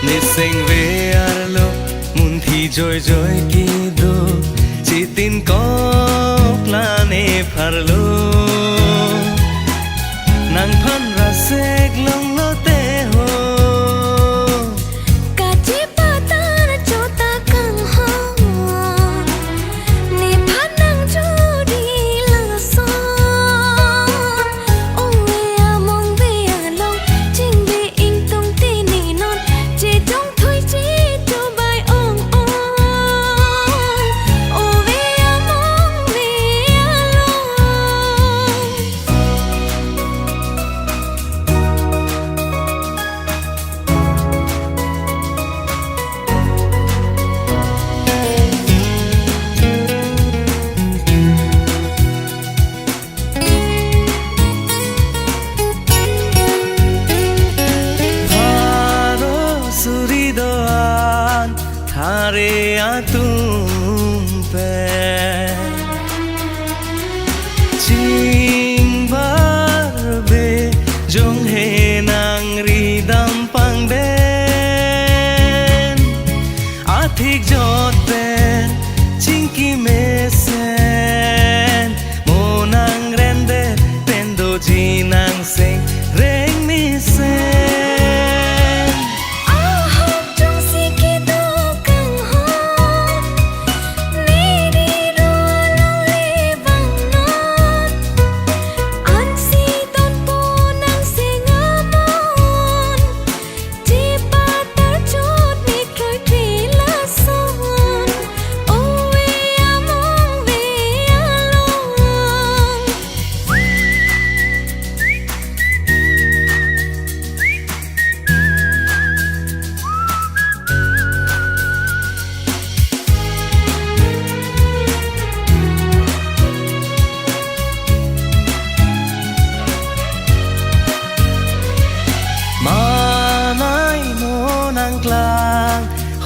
Nising ve arlo mun thi joy joy ki do chỉ tin có là nề parlo nàng phan ra sek long lo te ho cả chỉ ba ta đã cho ta căng ho nề phan nàng cho đi là son ôi à mong về à long chính vì in tung tin nỉ non chỉ trong thôi chỉ cho bài ong ong ôi về à mong về à long Haro suridoan thare atum pe ching bar be jong he nang ri dam pang den athik jot ben ching ki me sen mo nang ren de pen do ji nang sing reng mi sen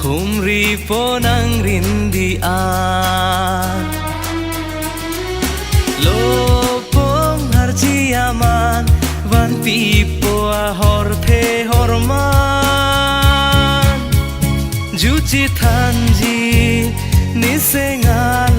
Humri po nang rindi an Lopong harjiaman Van pipo a horte horman Juci tanji nisengal